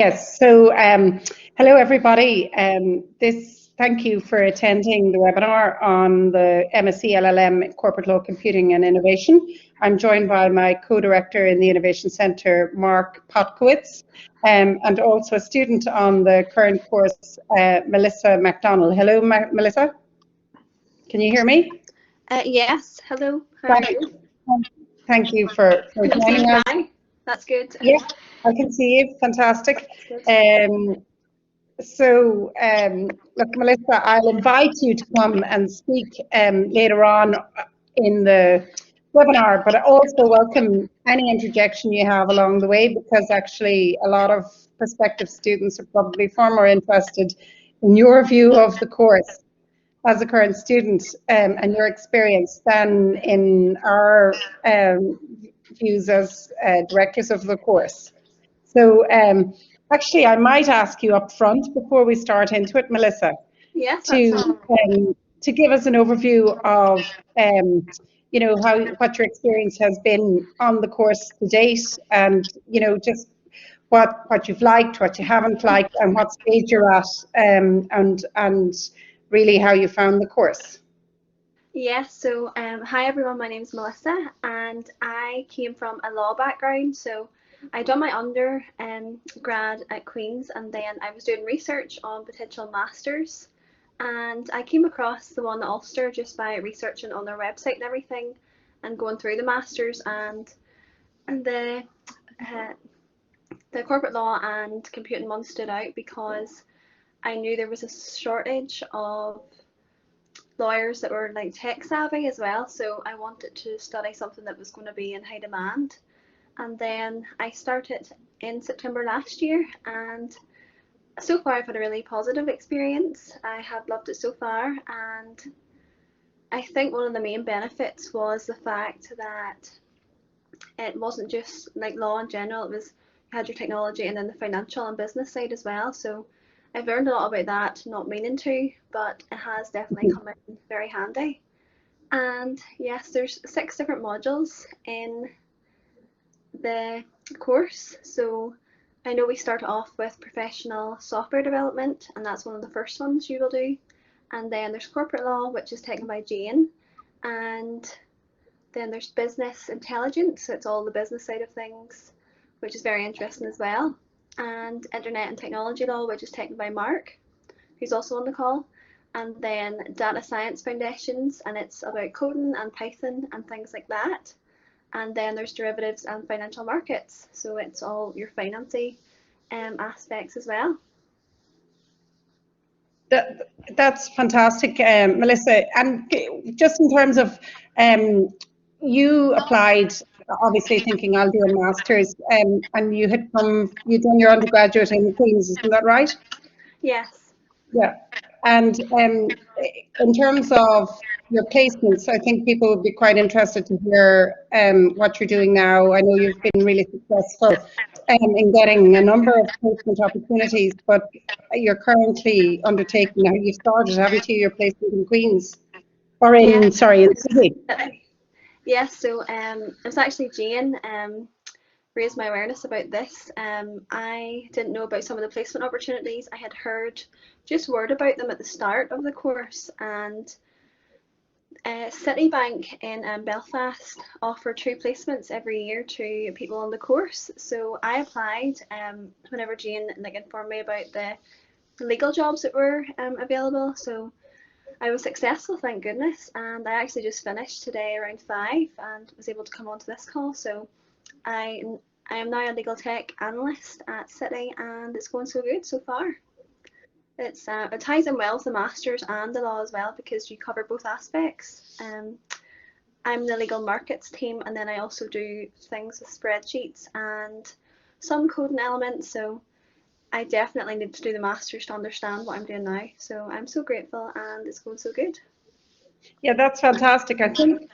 Yes, so hello everybody. Thank you for attending the webinar on the MSc LLM Corporate Law Computing and Innovation. I'm joined by my co-director in the Innovation Centre, Mark Potkowitz, and also a student on the current course, Melissa MacDonald. Hello, Melissa. Can you hear me? Yes, hello. How are you? Thank you for joining us. That's good. Yeah, I can see you. Fantastic. Look, Melissa, I'll invite you to come and speak later on in the webinar, but I also welcome any interjection you have along the way, because actually a lot of prospective students are probably far more interested in your view of the course as a current student and your experience than in our views as directors of the course. So actually, I might ask you up front before we start into it, Melissa, yes, to give us an overview of what your experience has been on the course to date, and just what you've liked, what you haven't liked, and what stage you're at, and really how you found the course. Yes, so hi everyone, my name is Melissa and I came from a law background. So I done my undergrad at Queen's, and then I was doing research on potential masters, and I came across the one at Ulster just by researching on their website and everything and going through the masters, and the corporate law and computing one stood out because I knew there was a shortage of lawyers that were like tech savvy as well, so I wanted to study something that was going to be in high demand. And then I started in September last year, and so far I've had a really positive experience. I have loved it so far, and I think one of the main benefits was the fact that it wasn't just like law in general, it was you had your technology and then the financial and business side as well. So I've learned a lot about that, not meaning to, but it has definitely come in very handy. And yes, there's 6 different modules in the course. So I know we start off with professional software development, and that's one of the first ones you will do. And then there's corporate law, which is taken by Jane. And then there's business intelligence, so it's all the business side of things, which is very interesting as well. And internet and technology law, which is taken by Mark, who's also on the call. And then data science foundations, and it's about coding and Python and things like that. And then there's derivatives and financial markets, so it's all your financy aspects as well. That's fantastic, Melissa. And just in terms of you applied, obviously thinking I'll do a master's, and you'd done your undergraduate in Queen's, isn't that right? Yes. Yeah. And in terms of your placements, I think people would be quite interested to hear what you're doing now. I know you've been really successful in getting a number of placement opportunities, but you're currently undertaking, now you've started, haven't you, your placement in Queen's? Or in, in Sydney? Yes, so it was actually Jane raised my awareness about this. I didn't know about some of the placement opportunities. I had heard just word about them at the start of the course, and Citibank in Belfast offer 2 placements every year to people on the course. So I applied whenever Jane informed me about the legal jobs that were available. So I was successful, thank goodness, and I actually just finished today around 5 and was able to come onto this call. So I am now a legal tech analyst at Citi, and it's going so good so far. It ties in well with the masters and the law as well, because you cover both aspects. I'm the legal markets team, and then I also do things with spreadsheets and some coding elements. So I definitely need to do the masters to understand what I'm doing now. So I'm so grateful, and it's going so good. Yeah, that's fantastic. I think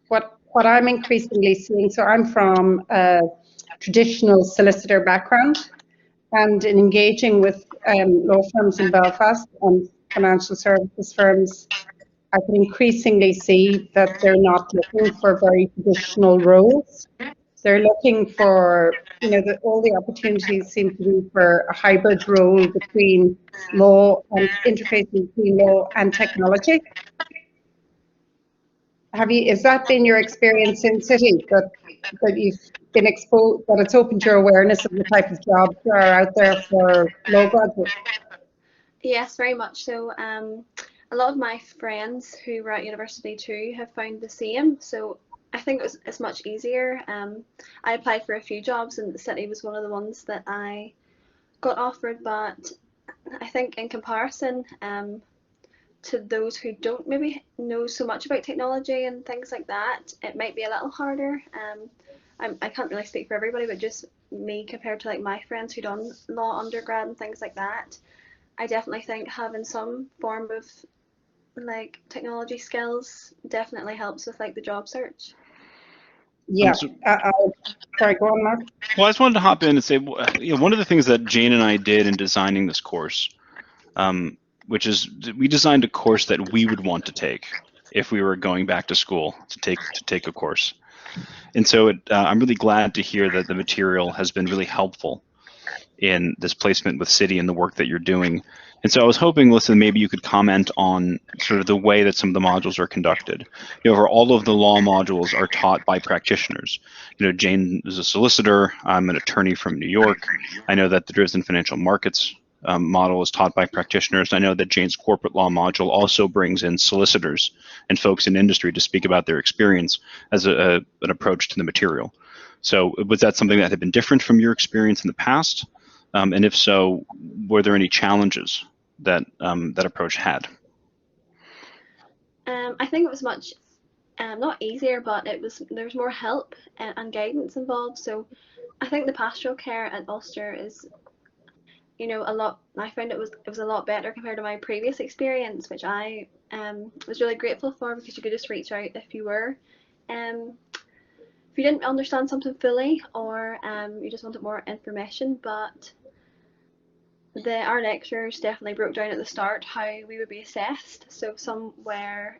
what I'm increasingly seeing, so I'm from a traditional solicitor background, and in engaging with law firms in Belfast and financial services firms, I can increasingly see that they're not looking for very traditional roles. they're looking for, all the opportunities seem to be for a hybrid role between law and interfacing between law and technology. Has that been your experience in City, that you've been exposed, that it's opened your awareness of the type of jobs that are out there for law graduates? Yes, very much so. A lot of my friends who were at university too have found the same. So I think it's much easier. I applied for a few jobs and the City was one of the ones that I got offered, but I think in comparison to those who don't maybe know so much about technology and things like that, it might be a little harder. I can't really speak for everybody, but just me compared to like my friends who done law undergrad and things like that, I definitely think having some form of like technology skills definitely helps with like the job search. Yeah. Sorry, go on, Mark. Well, I just wanted to hop in and say, one of the things that Jane and I did in designing this course, which is we designed a course that we would want to take if we were going back to school to take a course. And so I'm really glad to hear that the material has been really helpful in this placement with City and the work that you're doing. And so I was hoping, Melissa, maybe you could comment on sort of the way that some of the modules are conducted. All of the law modules are taught by practitioners. Jane is a solicitor. I'm an attorney from New York. I know that the Dresden Financial Markets model is taught by practitioners. I know that Jane's corporate law module also brings in solicitors and folks in industry to speak about their experience as an approach to the material. So was that something that had been different from your experience in the past? And if so, were there any challenges that that approach had? I think it was much not easier, but there was more help and guidance involved. So I think the pastoral care at Ulster is, a lot. I found it was a lot better compared to my previous experience, which I was really grateful for, because you could just reach out if you were if you didn't understand something fully, or you just wanted more information. But our lecturers definitely broke down at the start how we would be assessed. So some were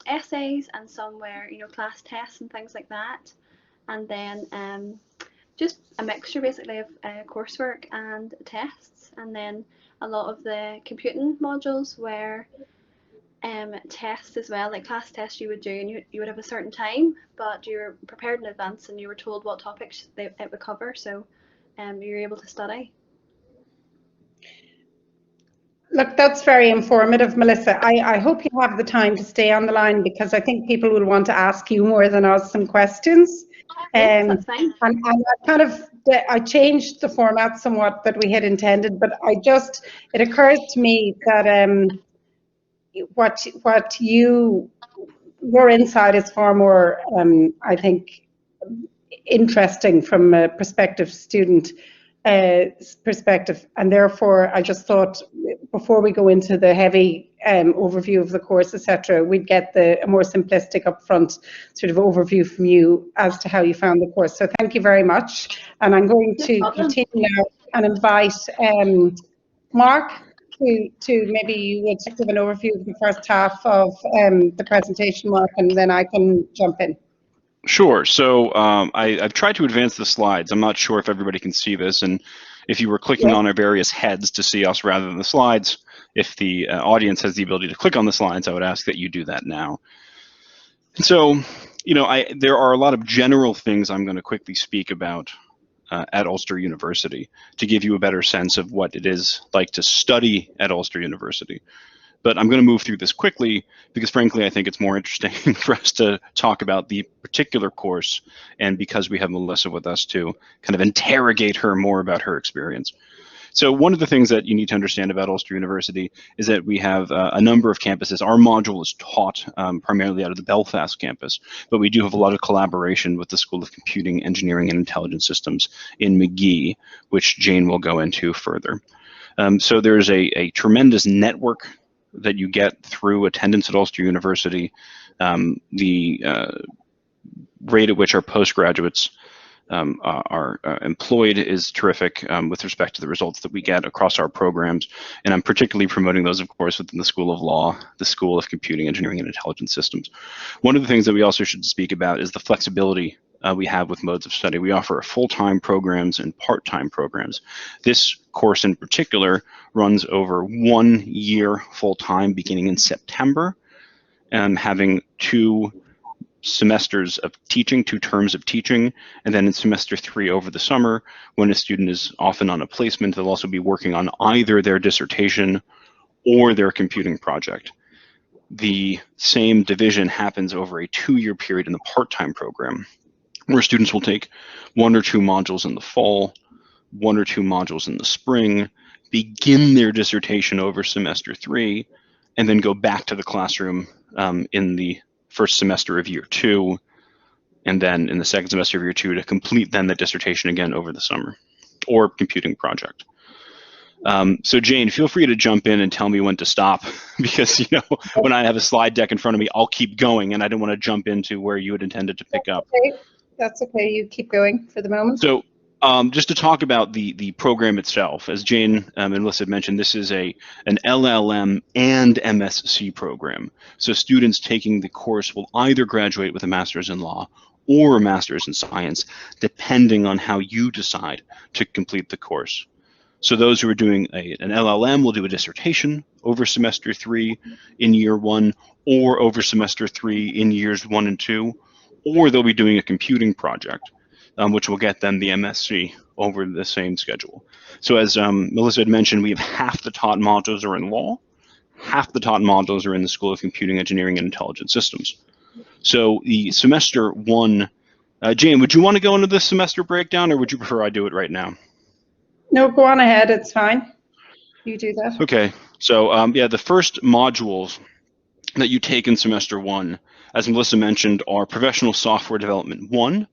essays, and some were class tests and things like that, and then just a mixture basically of coursework and tests. And then a lot of the computing modules were tests as well, like class tests you would do, and you would have a certain time, but you were prepared in advance and you were told what topics it would cover, so you were able to study. Look, that's very informative, Melissa. I hope you have the time to stay on the line, because I think people will want to ask you more than us some questions. Yes, that's fine. And I changed the format somewhat that we had intended, but it occurs to me that what your insight is far more, I think, interesting from a prospective student perspective, and therefore I just thought, before we go into the heavy overview of the course, etc., we'd get a more simplistic upfront sort of overview from you as to how you found the course. So thank you very much, and I'm going to continue now and invite Mark to maybe you would give an overview of the first half of the presentation, Mark, and then I can jump in. Sure. So I've tried to advance the slides. I'm not sure if everybody can see this, and if you were clicking on our various heads to see us rather than the slides, if the audience has the ability to click on the slides, I would ask that you do that now. And so, there are a lot of general things I'm going to quickly speak about at Ulster University to give you a better sense of what it is like to study at Ulster University. But I'm going to move through this quickly because, frankly, I think it's more interesting for us to talk about the particular course, and because we have Melissa with us to kind of interrogate her more about her experience. So one of the things that you need to understand about Ulster University is that we have a number of campuses. Our module is taught primarily out of the Belfast campus, but we do have a lot of collaboration with the School of Computing, Engineering and Intelligent Systems in Magee, which Jane will go into further. So there's a tremendous network that you get through attendance at Ulster University. The rate at which our postgraduates are employed is terrific with respect to the results that we get across our programs. And I'm particularly promoting those, of course, within the School of Law, the School of Computing, Engineering and Intelligent Systems. One of the things that we also should speak about is the flexibility we have with modes of study. We offer full-time programs and part-time programs. This course in particular runs over 1 year full-time beginning in September, and having 2 semesters of teaching, 2 terms of teaching, and then in semester 3 over the summer, when a student is often on a placement, they'll also be working on either their dissertation or their computing project. The same division happens over a 2-year period in the part-time program, where students will take 1 or 2 modules in the fall, 1 or 2 modules in the spring, begin their dissertation over semester 3, and then go back to the classroom in the first semester of year 2, and then in the second semester of year 2 to complete then the dissertation again over the summer, or computing project. So Jane, feel free to jump in and tell me when to stop, because when I have a slide deck in front of me, I'll keep going, and I don't want to jump into where you had intended to pick up. Okay. That's okay. You keep going for the moment. So just to talk about the program itself, as Jane and Melissa had mentioned, this is an LLM and MSc program. So students taking the course will either graduate with a master's in law or a master's in science, depending on how you decide to complete the course. So those who are doing an LLM will do a dissertation over semester 3 in year 1, or over semester 3 in years 1 and 2, or they'll be doing a computing project, which will get them the MSc over the same schedule. So as Melissa had mentioned, we have half the taught modules are in law, half the taught modules are in the School of Computing Engineering and Intelligent Systems. So the semester 1, Jane, would you want to go into the semester breakdown, or would you prefer I do it right now? No, go on ahead. It's fine. You do that. Okay. So yeah, the first modules that you take in semester 1, as Melissa mentioned, are Professional Software Development 1,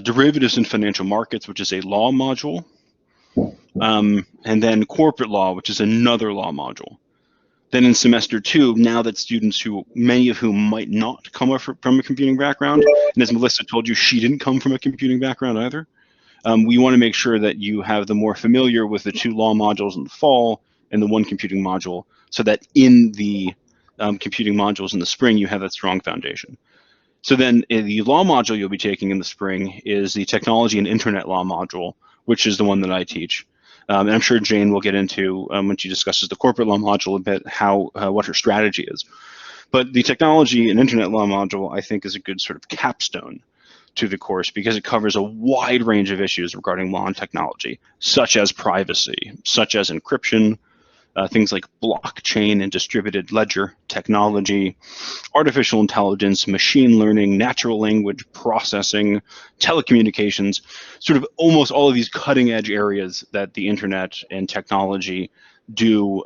Derivatives in Financial Markets, which is a law module, and then Corporate Law, which is another law module. Then in semester 2, now that students many of whom might not come from a computing background, and as Melissa told you, she didn't come from a computing background either, we want to make sure that you have the more familiar with the 2 law modules in the fall and the 1 computing module, so that in the computing modules in the spring, you have that strong foundation. So then the law module you'll be taking in the spring is the Technology and Internet Law module, which is the one that I teach. And I'm sure Jane will get into, when she discusses the corporate law module, a bit what her strategy is. But the Technology and Internet Law module, I think, is a good sort of capstone to the course, because it covers a wide range of issues regarding law and technology, such as privacy, such as encryption, things like blockchain and distributed ledger technology, artificial intelligence, machine learning, natural language processing, telecommunications, sort of almost all of these cutting edge areas that the internet and technology do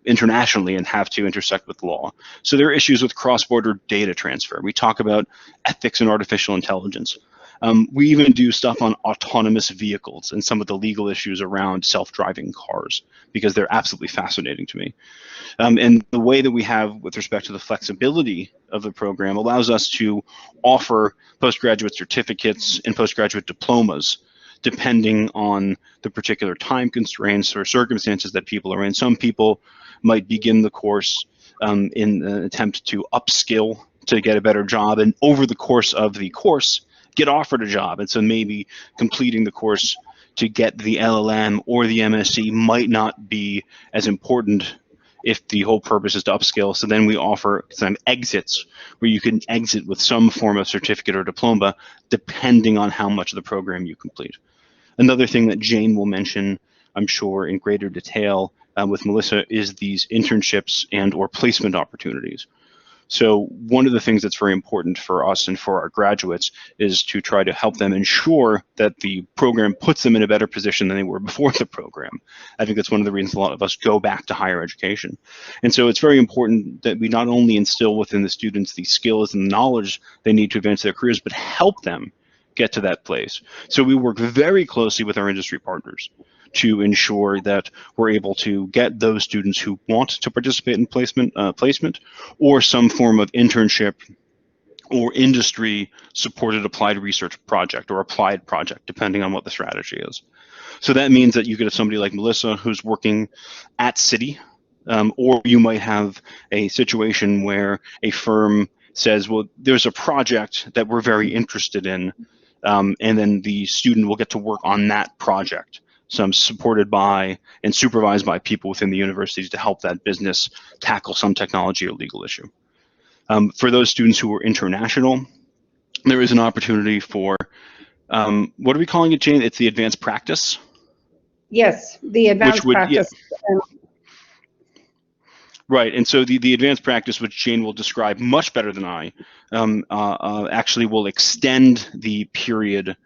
internationally and have to intersect with law. So there are issues with cross-border data transfer. We talk about ethics and artificial intelligence. We even do stuff on autonomous vehicles and some of the legal issues around self-driving cars, because they're absolutely fascinating to me. And the way that we have with respect to the flexibility of the program allows us to offer postgraduate certificates and postgraduate diplomas, depending on the particular time constraints or circumstances that people are in. Some people might begin the course in an attempt to upskill to get a better job, and over the course of the course, get offered a job. And so maybe completing the course to get the LLM or the MSc might not be as important if the whole purpose is to upskill. So then we offer some exits where you can exit with some form of certificate or diploma, depending on how much of the program you complete. Another thing that Jane will mention, I'm sure, in greater detail with Melissa, is these internships and or placement opportunities. So one of the things that's very important for us and for our graduates is to try to help them ensure that the program puts them in a better position than they were before the program. I think that's one of the reasons a lot of us go back to higher education. And so it's very important that we not only instill within the students the skills and knowledge they need to advance their careers, but help them get to that place. So we work very closely with our industry partners to ensure that we're able to get those students who want to participate in placement or some form of internship or industry supported applied research project or applied project, depending on what the strategy is. So that means that you could have somebody like Melissa who's working at Citi, or you might have a situation where a firm says, well, there's a project that we're very interested in, and then the student will get to work on that project. Some supported by and supervised by people within the universities to help that business tackle some technology or legal issue. For those students who are international, there is an opportunity for, what are we calling it, Jane? It's the advanced practice? Yes, the advanced practice. Yeah. Right, and so the advanced practice, which Jane will describe much better than I, actually will extend the period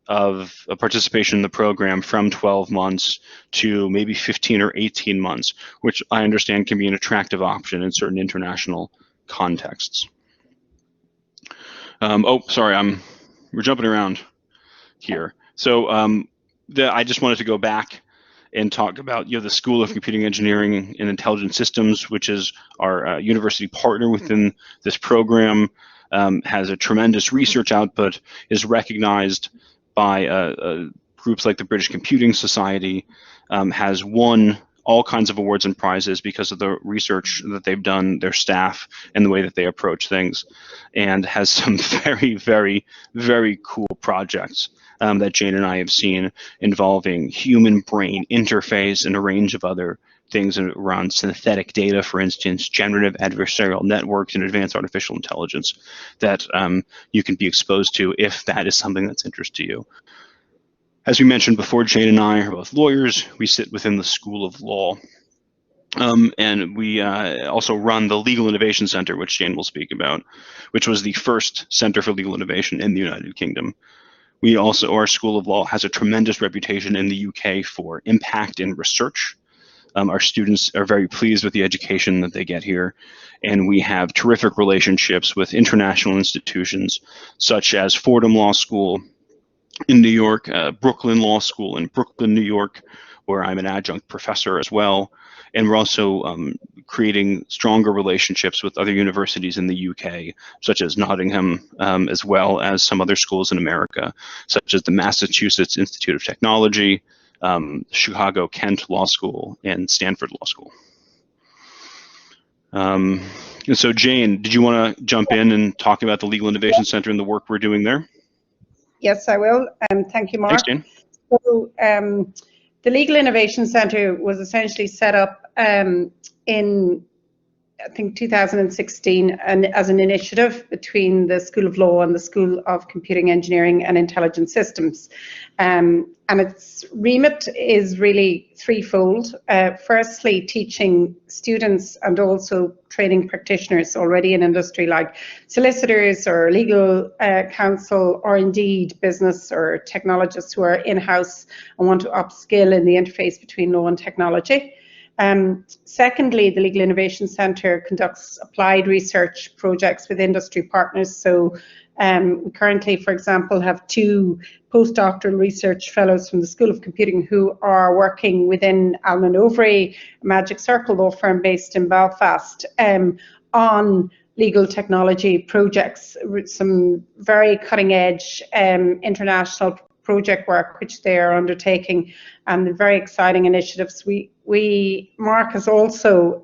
of participation in the program from 12 months to maybe 15 or 18 months, which I understand can be an attractive option in certain international contexts. Oh, sorry, we're jumping around here. So I just wanted to go back and talk about the School of Computing Engineering and Intelligent Systems, which is our university partner within this program, has a tremendous research output, is recognized by groups like the British Computing Society, has won all kinds of awards and prizes because of the research that they've done, their staff, and the way that they approach things, and has some very, very, very cool projects that Jane and I have seen involving human brain interface and a range of other things around synthetic data, for instance, generative adversarial networks and advanced artificial intelligence that you can be exposed to if that is something that's interest to you. As we mentioned before, Jane and I are both lawyers. We sit within the School of Law. And we also run the Legal Innovation Center, which Jane will speak about, which was the first center for legal innovation in the United Kingdom. We also, our School of Law has a tremendous reputation in the UK for impact in research. Our students are very pleased with the education that they get here, and we have terrific relationships with international institutions such as Fordham Law School in New York, Brooklyn Law School in Brooklyn, New York, where I'm an adjunct professor as well. And we're also creating stronger relationships with other universities in the UK, such as Nottingham, as well as some other schools in America, such as the Massachusetts Institute of Technology, Chicago Kent Law School, and Stanford Law School. And so Jane, did you want to jump in and talk about the Legal Innovation Center and the work we're doing there? Yes, I will. Thank you, Mark. Thanks, Jane. So, the Legal Innovation Center was essentially set up in, I think, 2016 and as an initiative between the School of Law and the School of Computing Engineering and Intelligent Systems. And its remit is really threefold. Firstly, teaching students and also training practitioners already in industry like solicitors or legal counsel, or indeed business or technologists who are in-house and want to upskill in the interface between law and technology. Secondly, the Legal Innovation Centre conducts applied research projects with industry partners. So we currently, for example, have 2 postdoctoral research fellows from the School of Computing who are working within Allen & Overy, a Magic Circle law firm based in Belfast, on legal technology projects, some very cutting edge international project work which they are undertaking, and the very exciting initiatives. Mark is also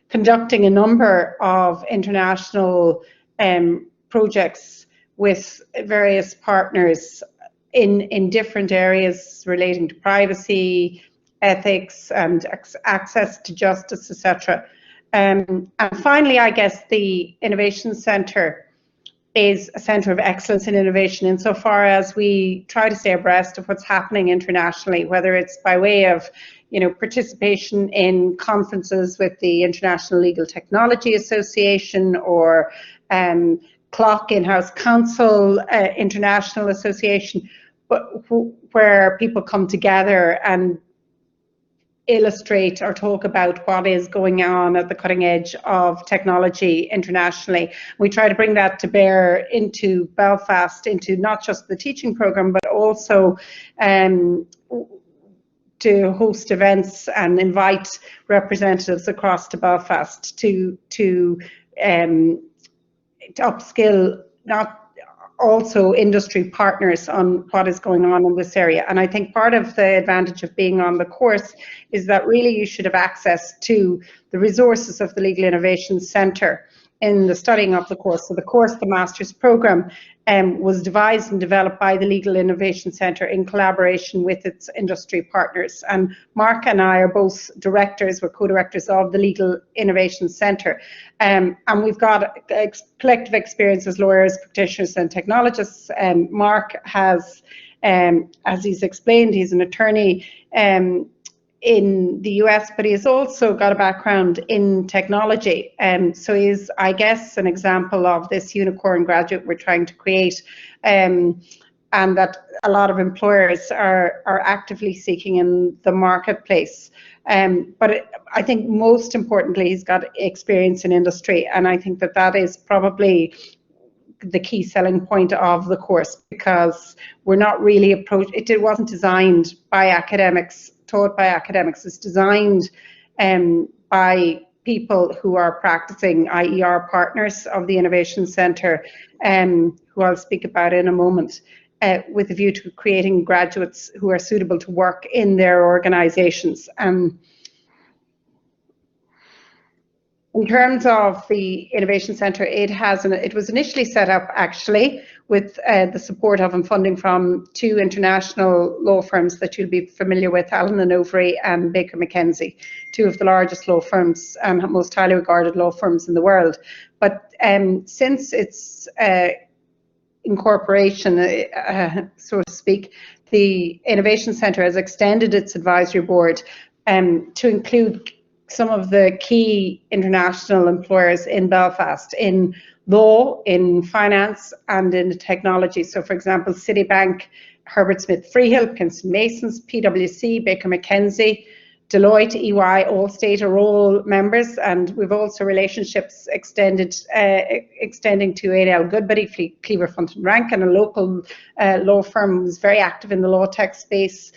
conducting a number of international projects with various partners in different areas relating to privacy, ethics, and access to justice, etc. And finally, I guess the Innovation Centre is a centre of excellence in innovation insofar as we try to stay abreast of what's happening internationally, whether it's by way of participation in conferences with the International Legal Technology Association or CLOC in-house counsel, International Association, but where people come together and illustrate or talk about what is going on at the cutting edge of technology internationally. We try to bring that to bear into Belfast, into not just the teaching program, but also to host events and invite representatives across to Belfast to upskill also industry partners on what is going on in this area. And I think part of the advantage of being on the course is that really you should have access to the resources of the Legal Innovation Centre in the studying of the course. So the course, the master's program, was devised and developed by the Legal Innovation Centre in collaboration with its industry partners. And Mark and I are both directors, we're co-directors of the Legal Innovation Centre. And we've got a collective experience as lawyers, practitioners and technologists. Mark has, as he's explained, he's an attorney in the US, but he's also got a background in technology. So he's, I guess, an example of this unicorn graduate we're trying to create, and that a lot of employers are actively seeking in the marketplace. But I think most importantly, he's got experience in industry, and I think that that is probably the key selling point of the course, because we're not really it wasn't designed by academics, taught by academics. It's designed by people who are practicing, i.e. our partners of the Innovation Centre, who I'll speak about in a moment, with a view to creating graduates who are suitable to work in their organisations. In terms of the Innovation Centre, it was initially set up actually with the support of and funding from two international law firms that you'll be familiar with, Allen & Overy and Baker McKenzie, two of the largest law firms and most highly regarded law firms in the world. But since its incorporation, so to speak, the Innovation Centre has extended its advisory board to include some of the key international employers in Belfast, in law, in finance and in technology. So for example, Citibank, Herbert Smith Freehill, Kinston Masons, PwC, Baker McKenzie, Deloitte, EY, Allstate are all members, and we've also relationships extending to A&L Goodbody, Cleaver Fulton Rankin, a local law firm who's very active in the law tech space,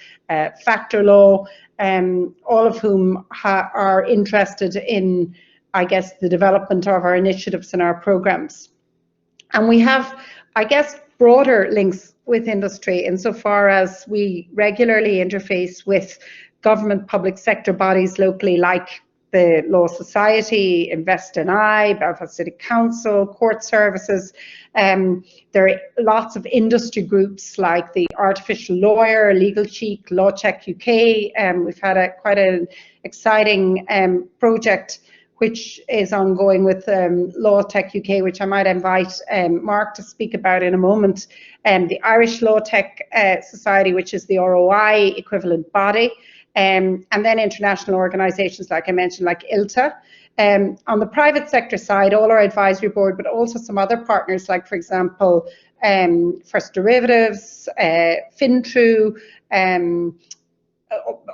Factor Law, all of whom are interested in, I guess, the development of our initiatives and our programs. And we have, I guess, broader links with industry insofar as we regularly interface with government public sector bodies locally, like the Law Society, Invest in I, Belfast City Council, court services. There are lots of industry groups like the Artificial Lawyer, Legal Cheek, Law Check UK. We've had quite an exciting project which is ongoing with Law Tech UK, which I might invite Mark to speak about in a moment. The Irish Law Tech Society, which is the ROI equivalent body. And then international organisations, like I mentioned, like ILTA. On the private sector side, all our advisory board, but also some other partners, like, for example, First Derivatives, FinTrue,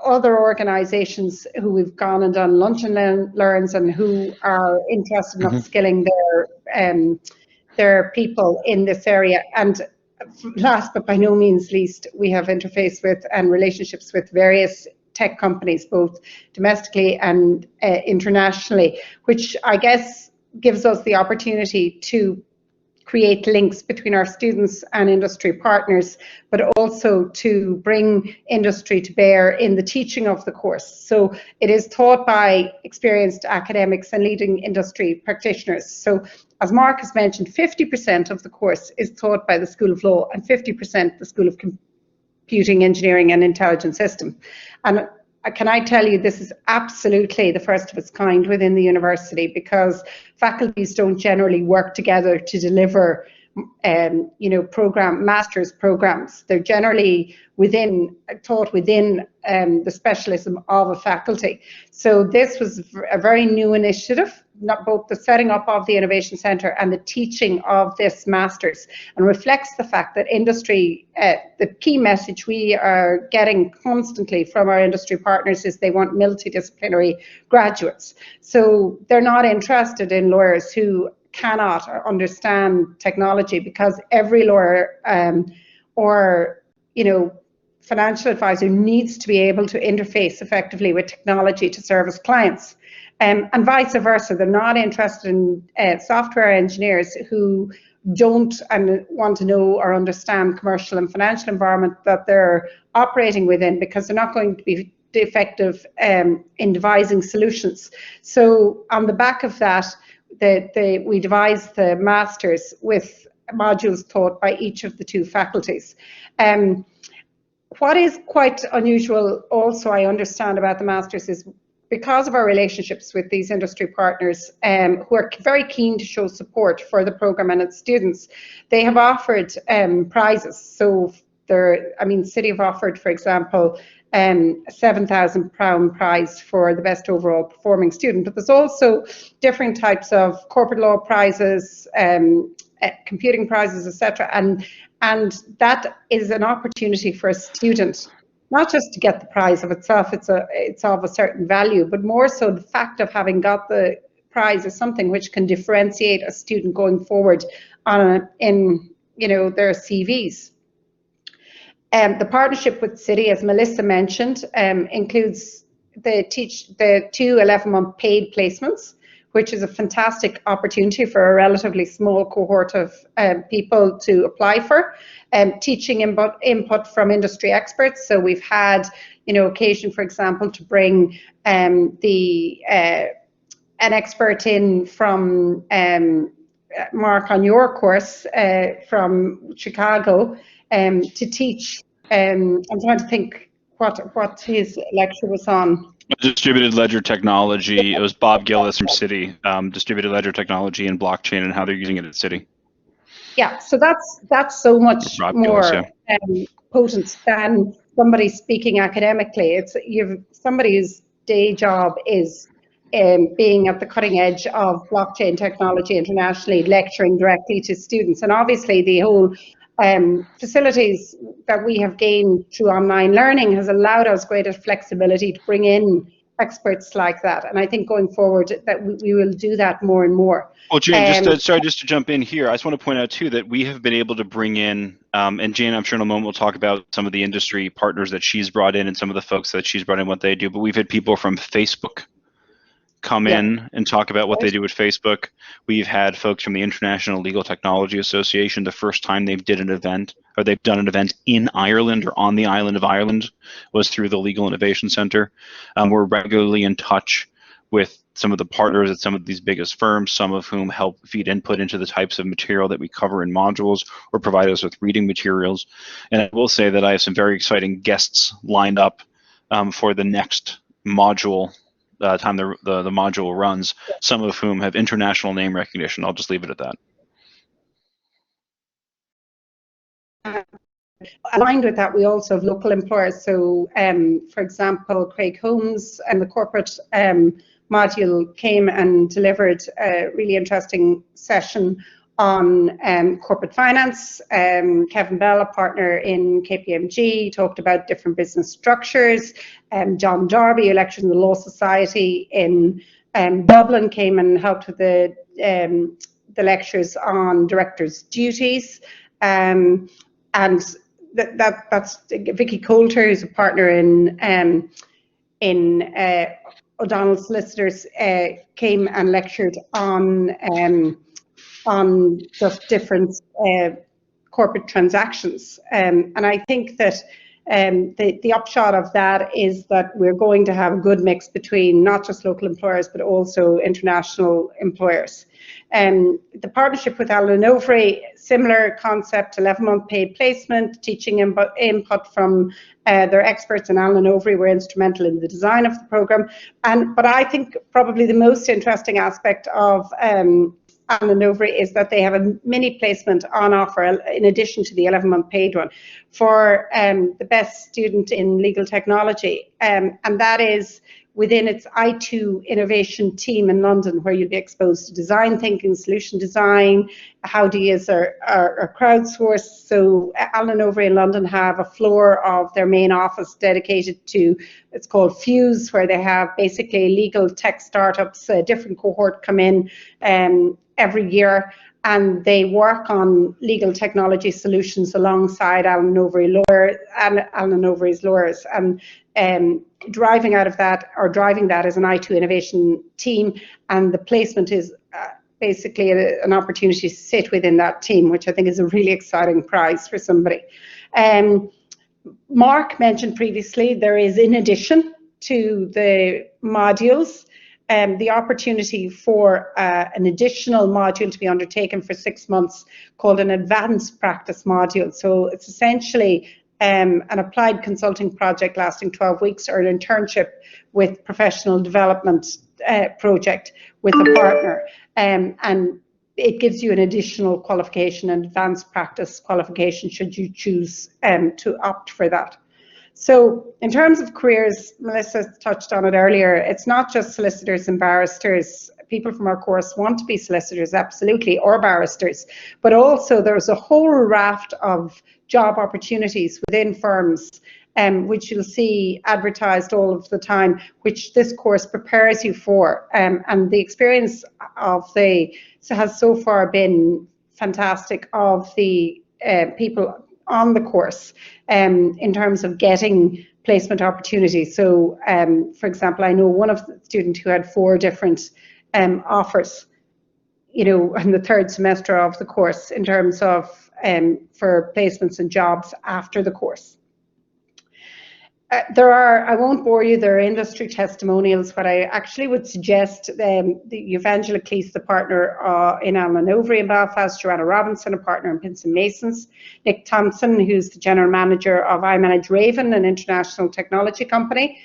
other organisations who we've gone and done lunch and learns and who are interested in upskilling their people in this area. And last but by no means least, we have interface with and relationships with various tech companies, both domestically and internationally, which I guess gives us the opportunity to create links between our students and industry partners, but also to bring industry to bear in the teaching of the course. So it is taught by experienced academics and leading industry practitioners. So as Mark has mentioned, 50% of the course is taught by the School of Law and 50% the School of Computing, Engineering and Intelligent System. And can I tell you, this is absolutely the first of its kind within the university, because faculties don't generally work together to deliver master's programs. They're generally taught within the specialism of a faculty. So this was a very new initiative, not both the setting up of the Innovation Centre and the teaching of this master's, and reflects the fact that industry, the key message we are getting constantly from our industry partners is they want multidisciplinary graduates. So they're not interested in lawyers who cannot understand technology, because every lawyer or financial advisor needs to be able to interface effectively with technology to service clients, and vice versa. They're not interested in software engineers who don't and want to know or understand commercial and financial environment that they're operating within, because they're not going to be effective in devising solutions. So on the back of that, we devised the masters with modules taught by each of the two faculties. What is quite unusual also, I understand, about the masters is because of our relationships with these industry partners who are very keen to show support for the programme and its students, they have offered prizes. So City have offered, for example, a £7,000 prize for the best overall performing student, but there's also different types of corporate law prizes, computing prizes, etc. And that is an opportunity for a student, not just to get the prize of itself, it's of a certain value, but more so the fact of having got the prize is something which can differentiate a student going forward in their CVs. The partnership with City, as Melissa mentioned, includes the two 11-month paid placements, which is a fantastic opportunity for a relatively small cohort of people to apply for. Teaching input from industry experts. So we've had, occasion, for example, to bring an expert in from Mark on your course from Chicago to teach. I'm trying to think what his lecture was on. Distributed ledger technology. It was Bob Gillis from City. Distributed ledger technology and blockchain and how they're using it at City. Yeah, so that's so much more potent than somebody speaking academically. Somebody whose day job is being at the cutting edge of blockchain technology internationally, lecturing directly to students. And obviously the whole facilities that we have gained through online learning has allowed us greater flexibility to bring in experts like that. And I think going forward that we will do that more and more. Well, Jane, just to jump in here, I just want to point out too that we have been able to bring in, and Jane, I'm sure in a moment we'll talk about some of the industry partners that she's brought in and some of the folks that she's brought in, what they do, but we've had people from Facebook come in and talk about what they do with Facebook. We've had folks from the International Legal Technology Association, the first time they've done an event in Ireland or on the island of Ireland was through the Legal Innovation Center. We're regularly in touch with some of the partners at some of these biggest firms, some of whom help feed input into the types of material that we cover in modules or provide us with reading materials. And I will say that I have some very exciting guests lined up for the next module time the module runs, some of whom have international name recognition. I'll just leave it at that. Aligned with that, we also have local employers. So, for example, Craig Holmes and the corporate module came and delivered a really interesting session on corporate finance. Kevin Bell, a partner in KPMG, talked about different business structures. John Darby, who lectures in the Law Society in Dublin, came and helped with the lectures on directors' duties. And that's Vicky Coulter, who's a partner in O'Donnell Solicitors, came and lectured on just different corporate transactions. And I think that the upshot of that is that we're going to have a good mix between not just local employers, but also international employers. The partnership with Alan Overy, similar concept, 11-month paid placement, teaching input from their experts, and Alan Overy were instrumental in the design of the programme. But I think probably the most interesting aspect of Alan Overy is that they have a mini placement on offer in addition to the 11-month paid one for the best student in legal technology, and that is within its I2 innovation team in London, where you'll be exposed to design thinking, solution design, how to use our crowdsource. So Alan Overy in London have a floor of their main office dedicated to, it's called Fuse, where they have basically legal tech startups, a different cohort come in every year, and they work on legal technology solutions alongside Alan Overy's lawyers. And driving that is an I2 innovation team, and the placement is basically an opportunity to sit within that team, which I think is a really exciting prize for somebody. Mark mentioned previously, there is, in addition to the modules, the opportunity for an additional module to be undertaken for 6 months called an advanced practice module. So it's essentially an applied consulting project lasting 12 weeks or an internship with professional development project with a partner. And it gives you an additional qualification, an advanced practice qualification, should you choose to opt for that. So in terms of careers, Melissa touched on it earlier, it's not just solicitors and barristers. People from our course want to be solicitors, absolutely, or barristers, but also there's a whole raft of job opportunities within firms, which you'll see advertised all of the time, which this course prepares you for. And the experience of has so far been fantastic of the people on the course in terms of getting placement opportunities. So, for example, I know one of the students who had 4 different offers, you know, in the 3rd semester of the course in terms of for placements and jobs after the course. There are, I won't bore you, there are industry testimonials, but I actually would suggest the Evangela Cleese, the partner in Allen & Overy in Belfast, Joanna Robinson, a partner in Pinson Masons, Nick Thompson, who's the general manager of I Manage Raven, an international technology company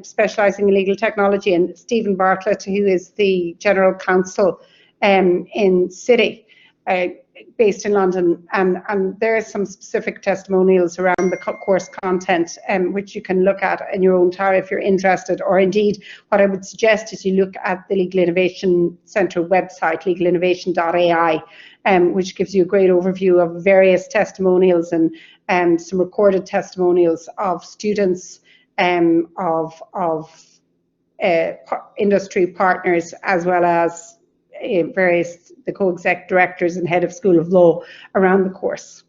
specialising in legal technology, and Stephen Bartlett, who is the general counsel in City, based in London, and there are some specific testimonials around the course content which you can look at in your own time if you're interested, or indeed what I would suggest is you look at the Legal Innovation Centre website, legalinnovation.ai, which gives you a great overview of various testimonials and some recorded testimonials of students, of industry partners, as well as the co-exec directors and head of School of Law around the course.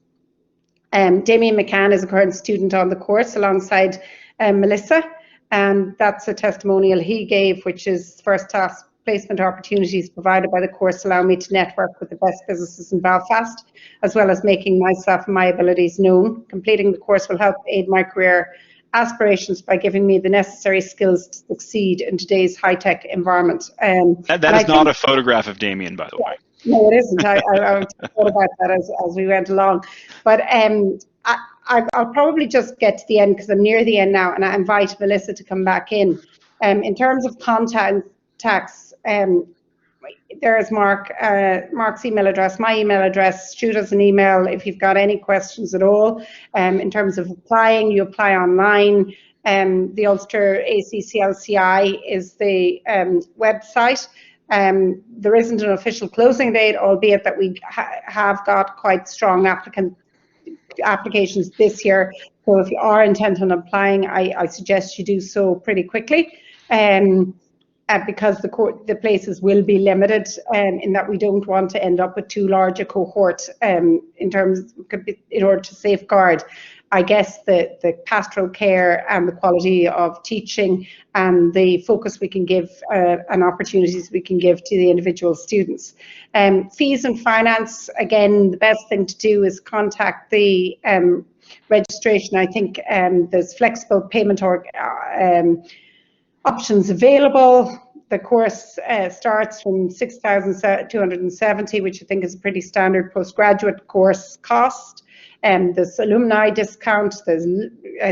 Damien McCann is a current student on the course alongside Melissa, and that's a testimonial he gave, which is first-class placement opportunities provided by the course allow me to network with the best businesses in Belfast, as well as making myself and my abilities known. Completing the course will help aid my career aspirations by giving me the necessary skills to succeed in today's high-tech environment. That is not a photograph of Damien, by the way. No, it isn't. I thought about that as we went along. But I'll probably just get to the end because I'm near the end now, and I invite Melissa to come back in. In terms of contacts, there's Mark's email address, my email address. Shoot us an email if you've got any questions at all. In terms of applying, you apply online. The Ulster ACCLCI is the website. There isn't an official closing date, albeit that we have got quite strong applications this year. So if you are intent on applying, I suggest you do so pretty quickly. Because the places will be limited, in that we don't want to end up with too large a cohort in order to safeguard, I guess, the pastoral care and the quality of teaching and the focus we can give and opportunities we can give to the individual students. Fees and finance, again, the best thing to do is contact the registration. I think there's flexible payment options available. The course starts from 6,270, which I think is a pretty standard postgraduate course cost. There's alumni discounts, there's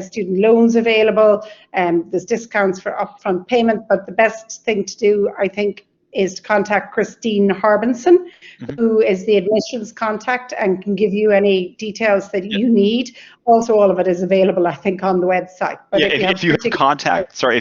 student loans available, there's discounts for upfront payment, but the best thing to do, I think, is to contact Christine Harbinson, who is the admissions contact and can give you any details that you need. Also, all of it is available, I think, on the website. But yeah, if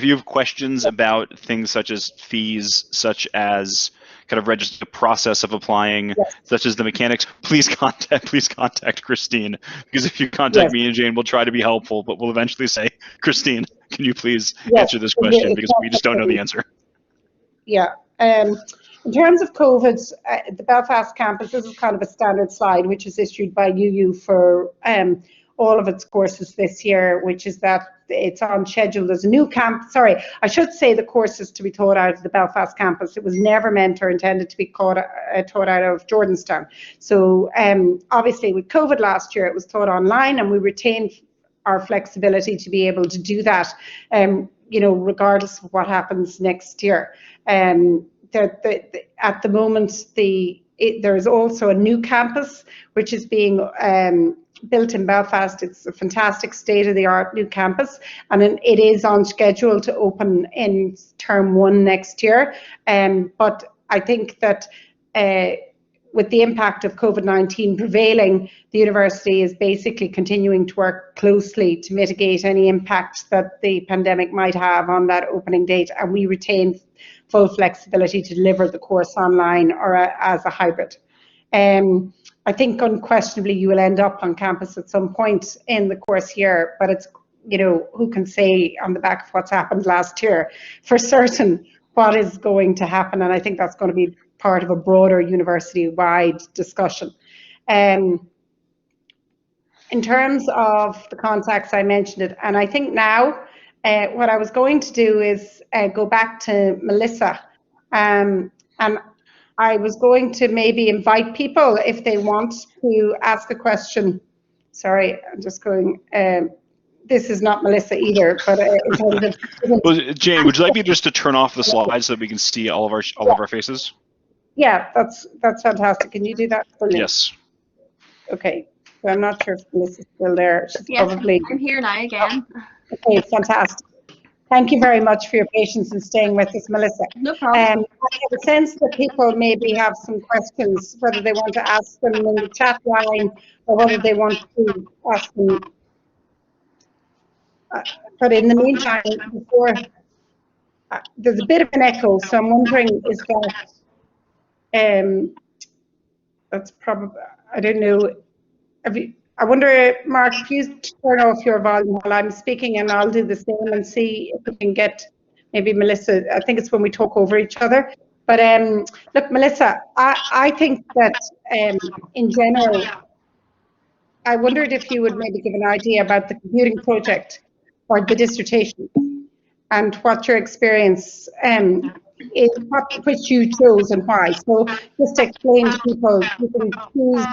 you have questions about things such as fees, such as kind of register the process of applying, such as the mechanics, please contact Christine, because if you contact me and Jane, we'll try to be helpful, but we'll eventually say, Christine, can you please answer this question, because we just don't know the answer. Yeah. In terms of COVID, the Belfast campus, this is kind of a standard slide which is issued by UU for all of its courses this year, which is that it's on schedule. There's a new I should say the course is to be taught out of the Belfast campus. It was never meant or intended to be taught out of Jordanstown. So obviously with COVID last year, it was taught online, and we retained our flexibility to be able to do that. you know, regardless of what happens next year. At the moment, there is also a new campus which is being built in Belfast. It's a fantastic state-of-the-art new campus, and it is on schedule to open in term 1 next year. But I think that with the impact of COVID-19 prevailing, the university is basically continuing to work closely to mitigate any impact that the pandemic might have on that opening date, and we retain full flexibility to deliver the course online or as a hybrid. I think unquestionably you will end up on campus at some point in the course year, but it's, you know, who can say on the back of what's happened last year for certain what is going to happen, and I think that's going to be part of a broader university-wide discussion. In terms of the contacts, I mentioned it, and I think now what I was going to do is go back to Melissa, and I was going to maybe invite people if they want to ask a question. Sorry, I'm just going. This is not Melissa either, but in terms of. Well, Jane, would you like me just to turn off the slides so that we can see all of our faces? Yeah, that's fantastic. Can you do that? Brilliant. Yes. Okay. So I'm not sure if Melissa's still there. She's Yes, probably. I'm here now again. Okay, fantastic. Thank you very much for your patience in staying with us, Melissa. No problem. I have a sense that people maybe have some questions, whether they want to ask them in the chat line or whether they want to ask them. But in the meantime, before there's a bit of an echo, so I'm wondering, is that that's probably, I don't know. I wonder, Mark, if you turn off your volume while I'm speaking, and I'll do the same and see if we can get maybe Melissa. I think it's when we talk over each other. But look, Melissa, I think that in general, I wondered if you would maybe give an idea about the computing project or the dissertation and what your experience is, which you chose and why. So just to explain to people, you can choose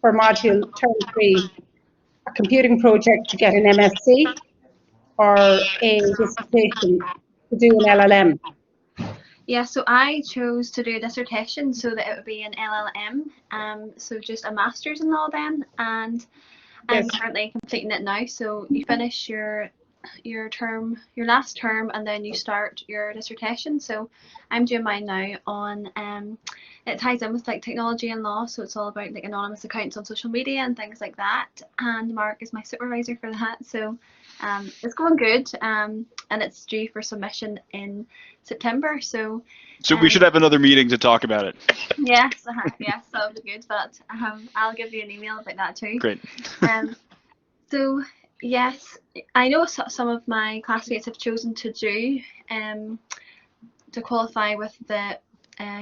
for module term 3 a computing project to get an MSc or a dissertation to do an LLM. Yeah, so I chose to do a dissertation so that it would be an LLM, so just a master's in law then, and I'm currently completing it now. So you finish your last term, and then you start your dissertation. So I'm doing mine now on it ties in with like technology and law, so it's all about like anonymous accounts on social media and things like that, and Mark is my supervisor for that. So it's going good, and it's due for submission in September. So we should have another meeting to talk about it. Yes, yes, that'll be good. But I'll give you an email about that too. Great. So yes, I know some of my classmates have chosen to do to qualify with the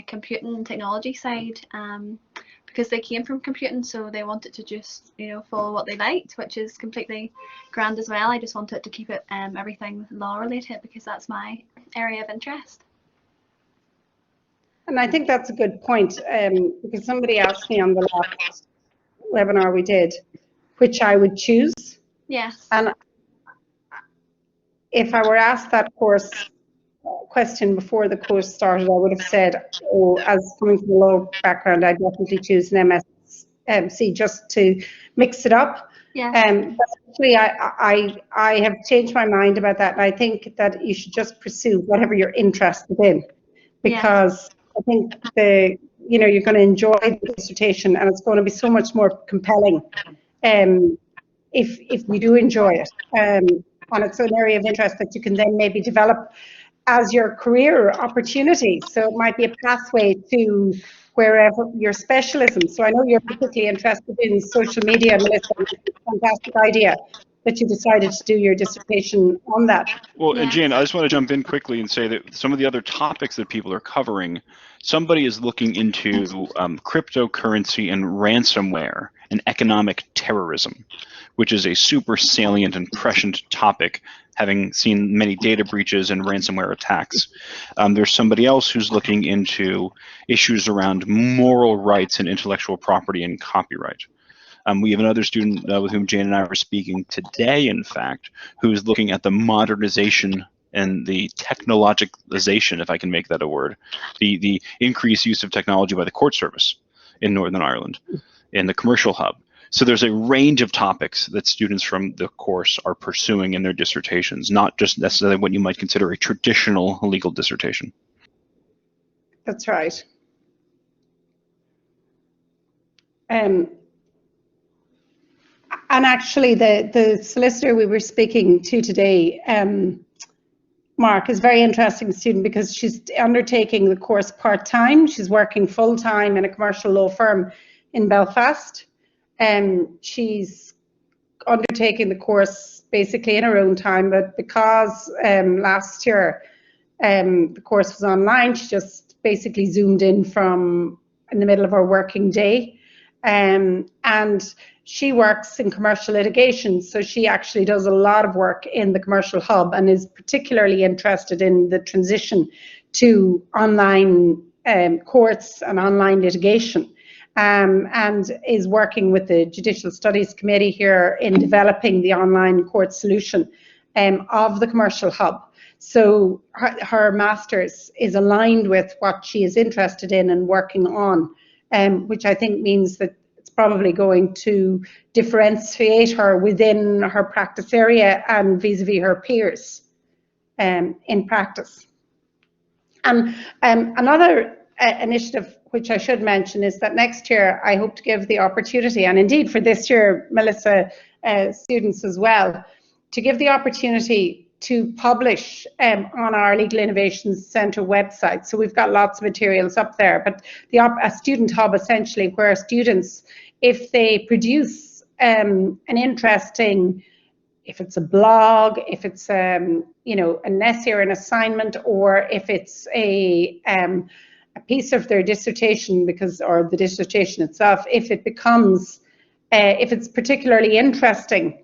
computing and technology side, because they came from computing, so they wanted to just, you know, follow what they liked, which is completely grand as well. I just wanted to keep it everything law related because that's my area of interest. And I think that's a good point, because somebody asked me on the last webinar we did which I would choose. Yes. And if I were asked that course question before the course started, I would have said, oh, as coming from a law background, I'd definitely choose an MSc just to mix it up. Yeah. But actually, I have changed my mind about that, and I think that you should just pursue whatever you're interested in, because I think you're going to enjoy the dissertation, and it's going to be so much more compelling if you do enjoy it, and it's an area of interest that you can then maybe develop as your career opportunity. So it might be a pathway to wherever your specialism. So I know you're particularly interested in social media, Melissa. It's a fantastic idea that you decided to do your dissertation on that. Well, and Jane, I just want to jump in quickly and say that some of the other topics that people are covering, somebody is looking into cryptocurrency and ransomware and economic terrorism, which is a super salient and prescient topic, having seen many data breaches and ransomware attacks. There's somebody else who's looking into issues around moral rights and intellectual property and copyright. We have another student with whom Jane and I were speaking today, in fact, who's looking at the modernization and the technologicalization, if I can make that a word, the increased use of technology by the court service in Northern Ireland, in the commercial hub. So there's a range of topics that students from the course are pursuing in their dissertations, not just necessarily what you might consider a traditional legal dissertation. That's right. And actually, the solicitor we were speaking to today, Mark, is a very interesting student because she's undertaking the course part-time. She's working full-time in a commercial law firm in Belfast. She's undertaking the course basically in her own time, but because last year the course was online, she just basically zoomed in from in the middle of her working day. And she works in commercial litigation, so she actually does a lot of work in the commercial hub and is particularly interested in the transition to online courts and online litigation. And is working with the Judicial Studies Committee here in developing the online court solution of the commercial hub. So her master's is aligned with what she is interested in and working on, which I think means that it's probably going to differentiate her within her practice area and vis-a-vis her peers in practice. And another initiative which I should mention is that next year I hope to give the opportunity, and indeed for this year, Melissa, students as well, to give the opportunity to publish on our Legal Innovations Centre website. So we've got lots of materials up there, but a student hub essentially where students, if they produce an interesting, if it's a blog, if it's you know, an essay or an assignment, or if it's a piece of their dissertation, or the dissertation itself, if it becomes, if it's particularly interesting,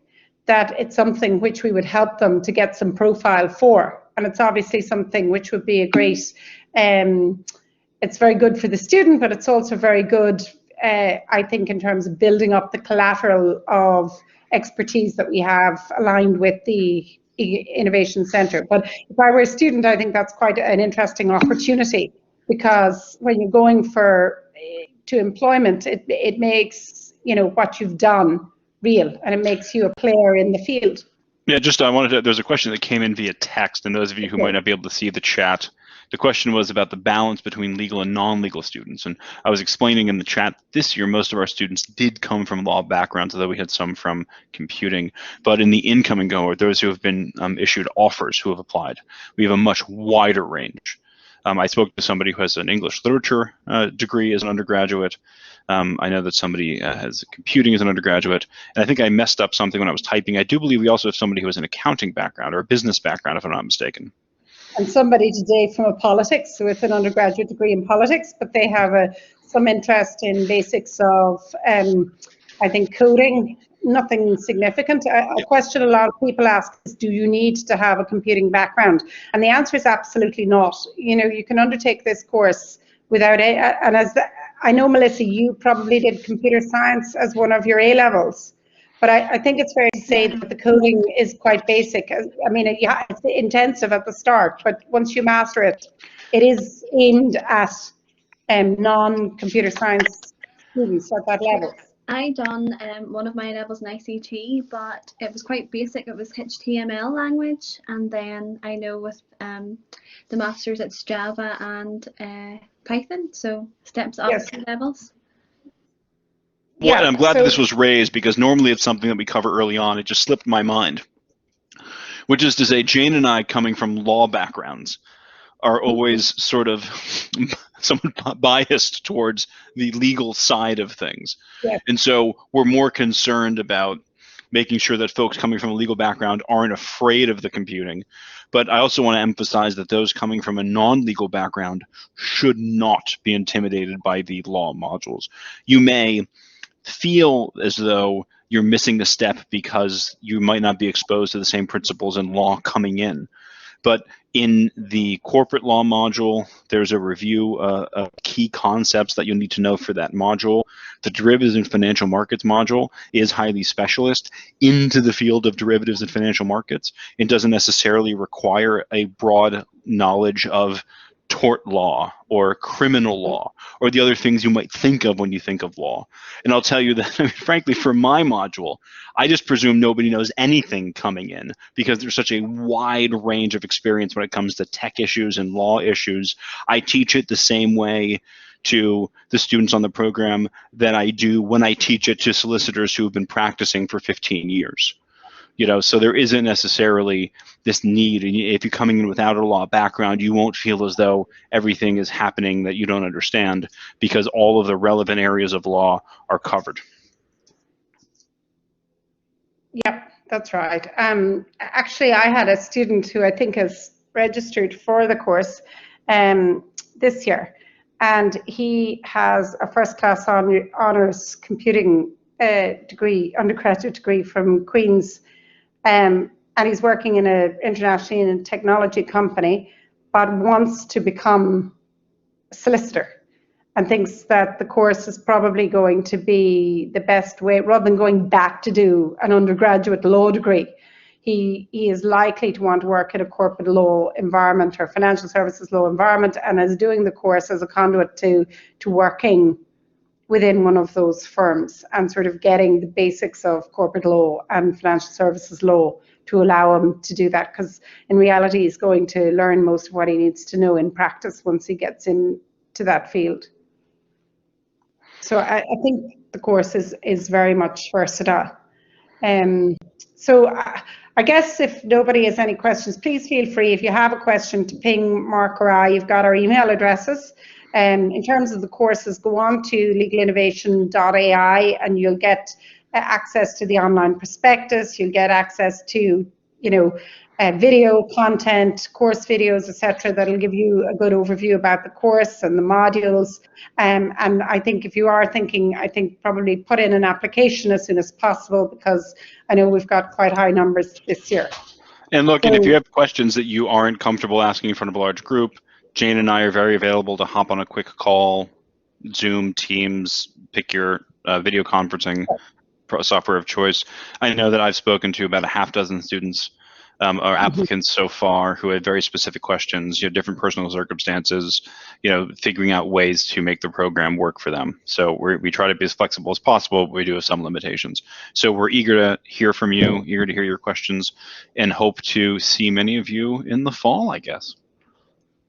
that it's something which we would help them to get some profile for. And it's obviously something which would be a great, it's very good for the student, but it's also very good, I think, in terms of building up the collateral of expertise that we have aligned with the Innovation Centre. But if I were a student, I think that's quite an interesting opportunity, because when you're going to employment, it makes, you know, what you've done real, and it makes you a player in the field. Yeah, there's a question that came in via text, and those of you who might not be able to see the chat, the question was about the balance between legal and non-legal students. And I was explaining in the chat, this year most of our students did come from law backgrounds, although we had some from computing. But in the incoming cohort, those who have been issued offers who have applied, we have a much wider range. I spoke to somebody who has an English literature degree as an undergraduate. I know that somebody has computing as an undergraduate, and I think I messed up something when I was typing. I do believe we also have somebody who has an accounting background or a business background, if I'm not mistaken. And somebody today from a politics, so with an undergraduate degree in politics, but they have some interest in basics of, I think, coding, nothing significant. A question a lot of people ask is, do you need to have a computing background? And the answer is absolutely not. You know, you can undertake this course without it, and as I know, Melissa, you probably did computer science as one of your A-levels, but I think it's fair to say that the coding is quite basic. I mean, it's intensive at the start, but once you master it, it is aimed at non-computer science students at that level. I done one of my levels in ICT, but it was quite basic. It was HTML language, and then I know with the masters it's Java and Python, so steps up to levels. Well, yeah, I'm glad that this was raised, because normally it's something that we cover early on. It just slipped my mind, which is to say, Jane and I, coming from law backgrounds, are always sort of somewhat biased towards the legal side of things. Yeah. And so we're more concerned about making sure that folks coming from a legal background aren't afraid of the computing. But I also want to emphasize that those coming from a non-legal background should not be intimidated by the law modules. You may feel as though you're missing a step because you might not be exposed to the same principles in law coming in. But in the corporate law module, there's a review of key concepts that you'll need to know for that module. The derivatives and financial markets module is highly specialist into the field of derivatives and financial markets. It doesn't necessarily require a broad knowledge of tort law or criminal law or the other things you might think of when you think of law. And I'll tell you that, I mean, frankly, for my module, I just presume nobody knows anything coming in because there's such a wide range of experience when it comes to tech issues and law issues. I teach it the same way to the students on the program that I do when I teach it to solicitors who have been practicing for 15 years. You know, so there isn't necessarily this need. If you're coming in without a law background, you won't feel as though everything is happening that you don't understand because all of the relevant areas of law are covered. Yep, that's right. Actually, I had a student who I think is registered for the course this year, and he has a first-class honours computing degree, undergraduate degree from Queen's, and he's working in an international technology company, but wants to become a solicitor and thinks that the course is probably going to be the best way, rather than going back to do an undergraduate law degree. He is likely to want to work in a corporate law environment or financial services law environment, and is doing the course as a conduit to working within one of those firms and sort of getting the basics of corporate law and financial services law to allow him to do that, because in reality he's going to learn most of what he needs to know in practice once he gets into that field. So I think the course is very much versatile. So I guess if nobody has any questions, please feel free, if you have a question, to ping Mark or I. You've got our email addresses. In terms of the courses, go on to legalinnovation.ai and you'll get access to the online prospectus. You'll get access to, you know, video content, course videos, etc. that'll give you a good overview about the course and the modules. And I think if you are thinking, I think probably put in an application as soon as possible, because I know we've got quite high numbers this year. And look, and if you have questions that you aren't comfortable asking in front of a large group, Jane and I are very available to hop on a quick call, Zoom, Teams, pick your video conferencing software of choice. I know that I've spoken to about a half dozen students or applicants so far who had very specific questions, you know, different personal circumstances, you know, figuring out ways to make the program work for them. So we try to be as flexible as possible, but we do have some limitations. So we're eager to hear from you, eager to hear your questions, and hope to see many of you in the fall, I guess.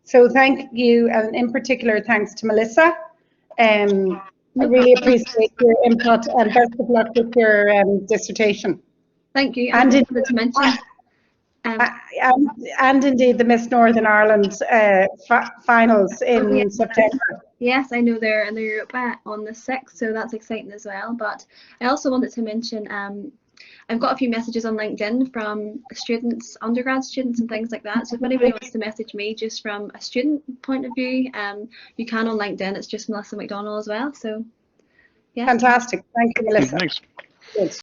So thank you, and in particular, thanks to Melissa. I really appreciate your input, and best of luck with your dissertation. Thank you. And I wanted to mention, and indeed the Miss Northern Ireland finals in September. Yes, I know they're in Europe on the 6th, so that's exciting as well. But I also wanted to mention, I've got a few messages on LinkedIn from students, undergrad students and things like that. So if anybody wants to message me just from a student point of view, you can on LinkedIn. It's just Melissa McDonald as well. So, yeah. Fantastic. Thank you, Melissa. Thanks. Good.